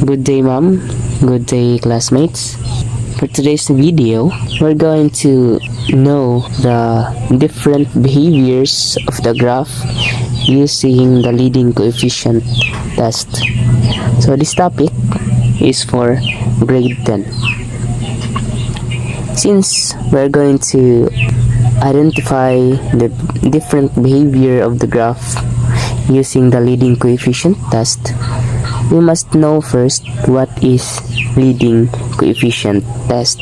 Good day, ma'am. Good day, classmates. For today's video, we're going to know the different behaviors of the graph using the leading coefficient test. So this topic is for grade 10. Since we're going to identify the different behavior of the graph using the leading coefficient test, we must know first what is leading coefficient test.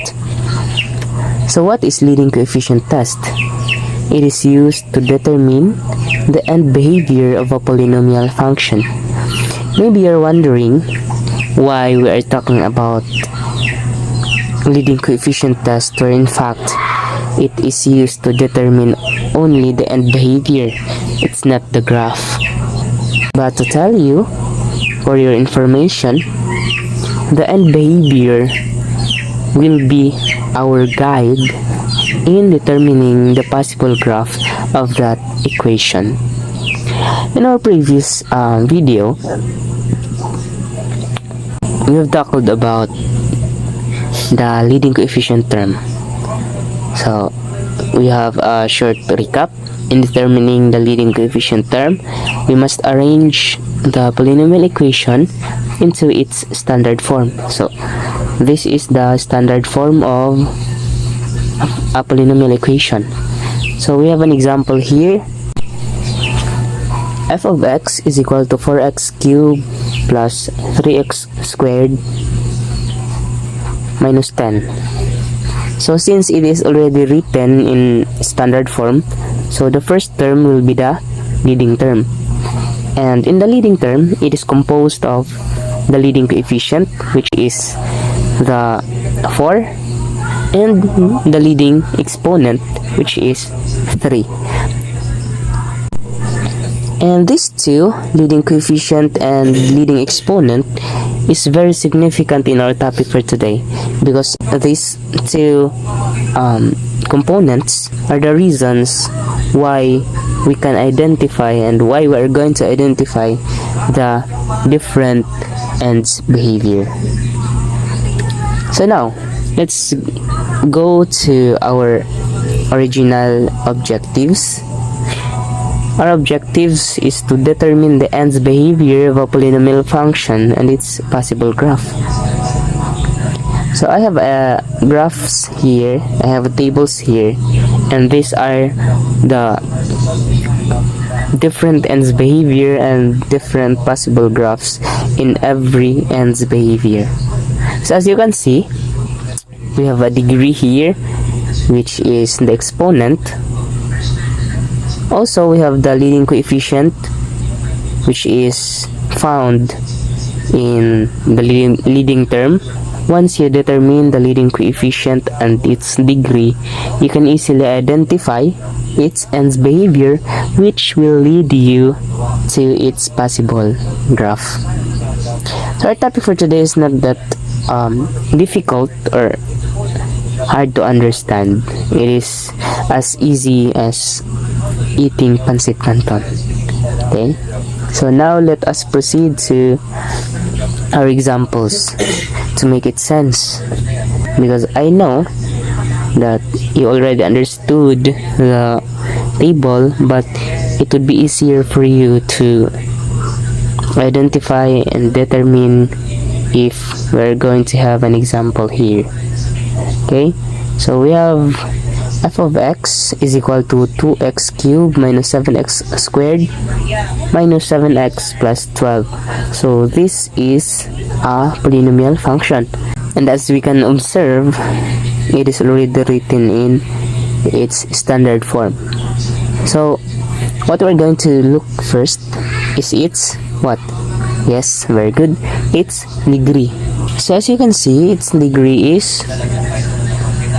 So what is leading coefficient test? It is used to determine the end behavior of a polynomial function. Maybe you're wondering why we are talking about leading coefficient test, where in fact it is used to determine only the end behavior. It's not the graph. But to tell you, for your information, the end behavior will be our guide in determining the possible graph of that equation. In our previous video, we have talked about the leading coefficient term. So we have a short recap. In determining the leading coefficient term, we must arrange the polynomial equation into its standard form. So this is the standard form of a polynomial equation. So we have an example here. F of x is equal to 4x cubed plus 3x squared minus 10. So since it is already written in standard form, so the first term will be the leading term. And in the leading term, it is composed of the leading coefficient, which is the 4, and the leading exponent, which is 3. And these two, leading coefficient and leading exponent, is very significant in our topic for today, because these two components are the reasons why we can identify and why we are going to identify the different ends behavior. So now, let's go to our original objectives. Our objectives is to determine the ends behavior of a polynomial function and its possible graph. So I have graphs here, I have tables here, and these are the different ends behavior and different possible graphs in every ends behavior. So as you can see, we have a degree here, which is the exponent. Also, we have the leading coefficient, which is found in the leading term. Once you determine the leading coefficient and its degree, you can easily identify its ends behavior, which will lead you to its possible graph. So our topic for today is not that difficult or hard to understand. It is as easy as eating pancit canton. Okay, so now let us proceed to our examples to make it sense, because I know that you already understood the table, but it would be easier for you to identify and determine if we're going to have an example here. Okay, so we have f of x is equal to 2x cubed minus 7x squared minus 7x plus 12. So this is a polynomial function, and as we can observe, it is already written in its standard form. So what we're going to look first is its what? Yes, very good. Its degree. So as you can see, its degree is,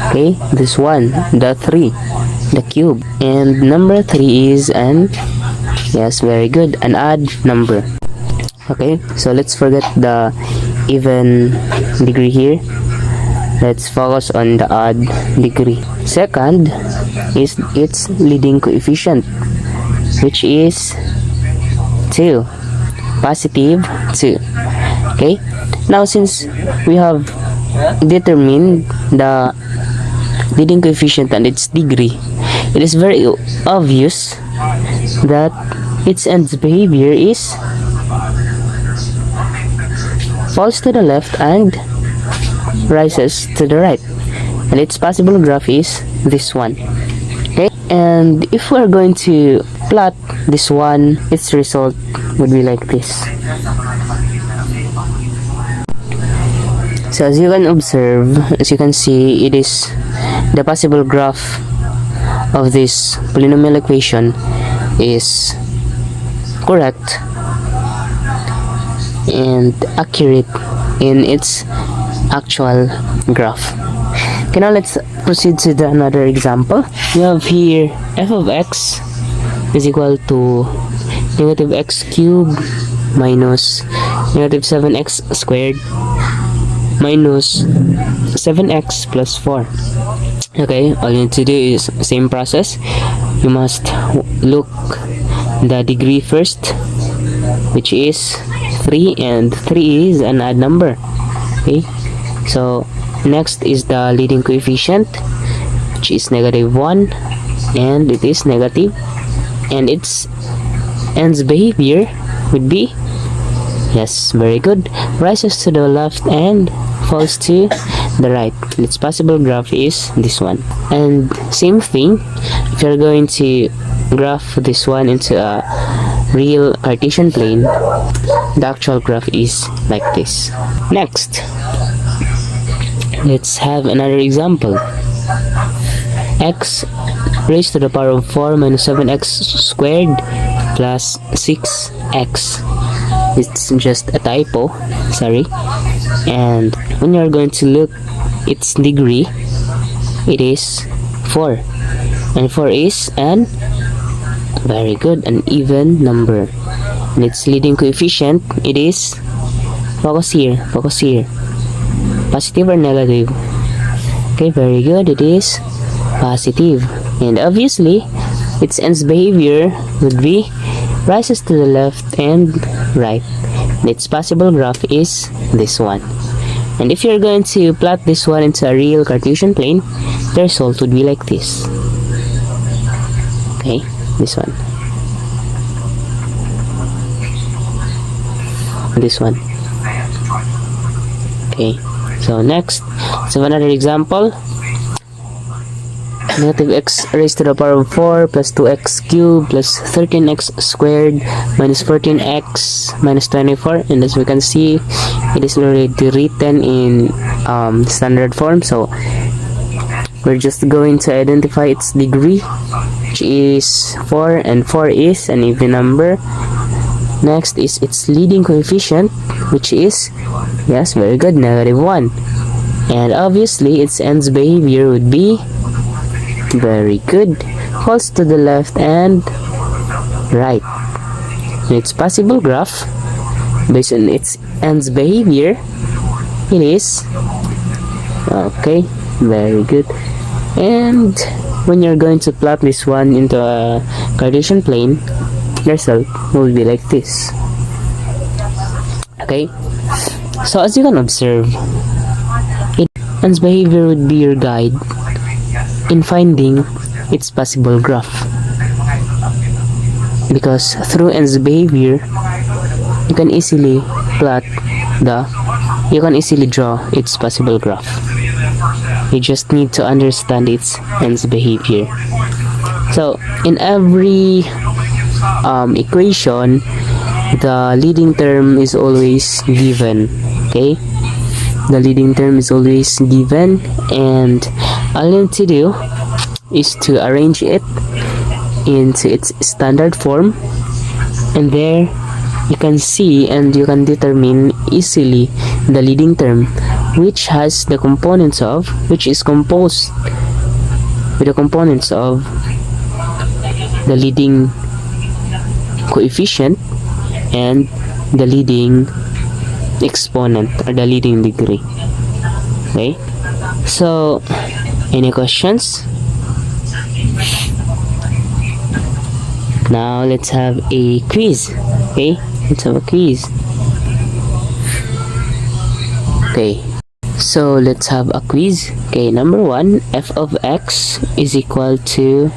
okay, this one, the 3, the cube, and number 3 is an, yes, very good, an odd number. Okay, so let's forget the even degree here. Let's focus on the odd degree. Second is its leading coefficient, which is 2, positive 2. Okay, Now, since we have determined the leading coefficient and its degree, it is very obvious that its ends behavior is falls to the left and rises to the right, and its possible graph is this one. Okay, and if we're going to plot this one, its result would be like this. So as you can observe, as you can see, it is the possible graph of this polynomial equation is correct and accurate in its actual graph. Okay, now let's proceed to another example. We have here f of x is equal to negative x cubed minus negative 7x squared minus 7x plus 4. Okay, all you need to do is same process. You must look the degree first, which is 3, and 3 is an odd number. Okay, so next is the leading coefficient, which is negative 1, and it is negative, and its ends behavior would be, yes, very good, rises to the left and falls to the right. Its possible graph is this one. And same thing, if you're going to graph this one into a real Cartesian plane, the actual graph is like this. Next, let's have another example. X raised to the power of 4 minus 7x squared plus 6x. It's just a typo, sorry. And when you're going to look its degree, it is 4, and 4 is an very good, an even number, and its leading coefficient, it is, focus here, positive or negative? Okay, very good, it is positive, and obviously its ends behavior would be rises to the left and right. And its possible graph is this one. And if you're going to plot this one into a real Cartesian plane, the result would be like this. Okay, this one, this one. Okay, so next, let's have another example. Negative x raised to the power of 4 plus 2x cubed plus 13x squared minus 14x minus 24, and as we can see, it is already written in standard form, so we're just going to identify its degree, which is 4, and 4 is an even number. Next is its leading coefficient, which is, yes, very good, negative 1, and obviously its ends behavior would be very good, falls to the left and right. And its possible graph, based on its ends behavior, it is, okay, very good. And when you're going to plot this one into a Cartesian plane, the result will be like this. Okay, so as you can observe, its behavior would be your guide in finding its possible graph, because through ends behavior you can easily draw its possible graph. You just need to understand its ends behavior. So in every equation, the leading term is always given. Okay, the leading term is always given, and all you need to do is to arrange it into its standard form, and there you can see and you can determine easily the leading term, which has the components of, which is composed with the components of the leading coefficient and the leading exponent, or the leading degree. Okay, so any questions? Now let's have a quiz. Okay, let's have a quiz. Okay, so let's have a quiz. Okay, number 1, f of x is equal to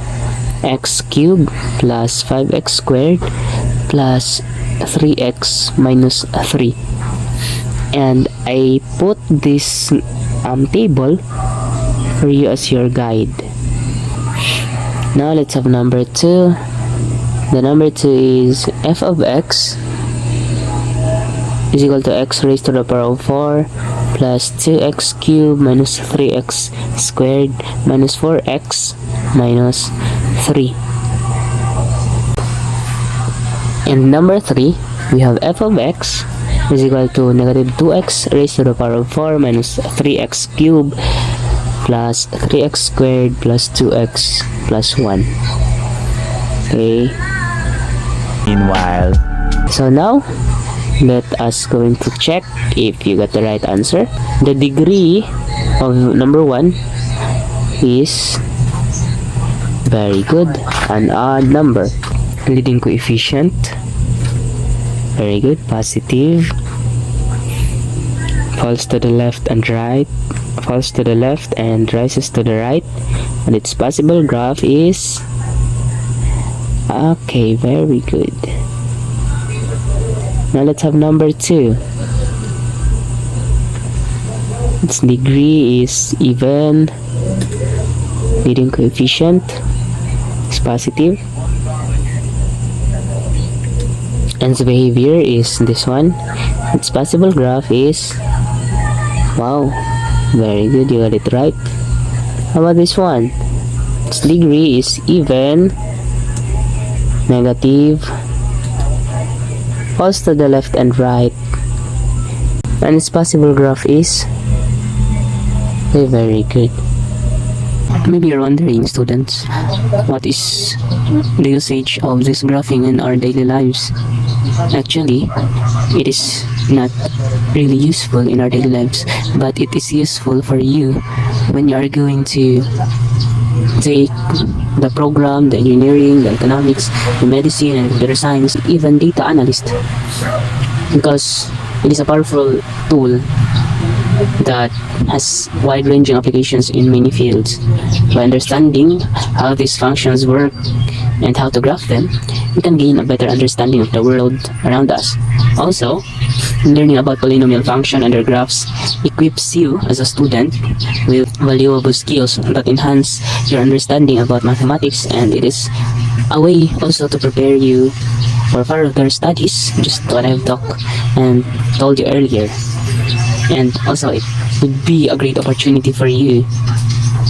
x cubed plus 5x squared plus 3x minus 3. And I put this table for you as your guide. Now let's have number 2. The number 2 is f of x is equal to x raised to the power of 4 plus 2x cubed minus 3x squared minus 4x minus 3. And number 3, we have f of x is equal to negative 2x raised to the power of 4 minus 3x cubed plus 3x squared plus 2x plus 1. Okay. Meanwhile, So now, let us going to check if you got the right answer. The degree of number 1 is very good, an odd number. Leading coefficient, very good, positive. Falls to the left and right, falls to the left and rises to the right, and its possible graph is okay, very good. Now let's have number 2. Its degree is even, leading coefficient is positive, and its behavior is this one. Its possible graph is, wow, very good, you got it right. How about this one? Its degree is even, negative, falls to the left and right, and its possible graph is very good. Maybe you're wondering, students, what is the usage of this graphing in our daily lives? Actually, it is not really useful in our daily lives, but it is useful for you when you are going to take the program, the engineering, the economics, the medicine, and computer science, even data analyst, because it is a powerful tool that has wide-ranging applications in many fields. By understanding how these functions work and how to graph them, we can gain a better understanding of the world around us. Also, learning about polynomial function and their graphs equips you as a student with valuable skills that enhance your understanding about mathematics, and it is a way also to prepare you for further studies, just what I've talked and told you earlier. And also, it would be a great opportunity for you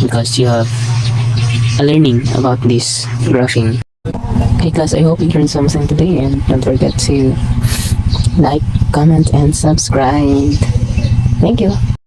because you have a learning about this graphing. Okay class, I hope you learned something today, and don't forget to like, comment, and subscribe. Thank you.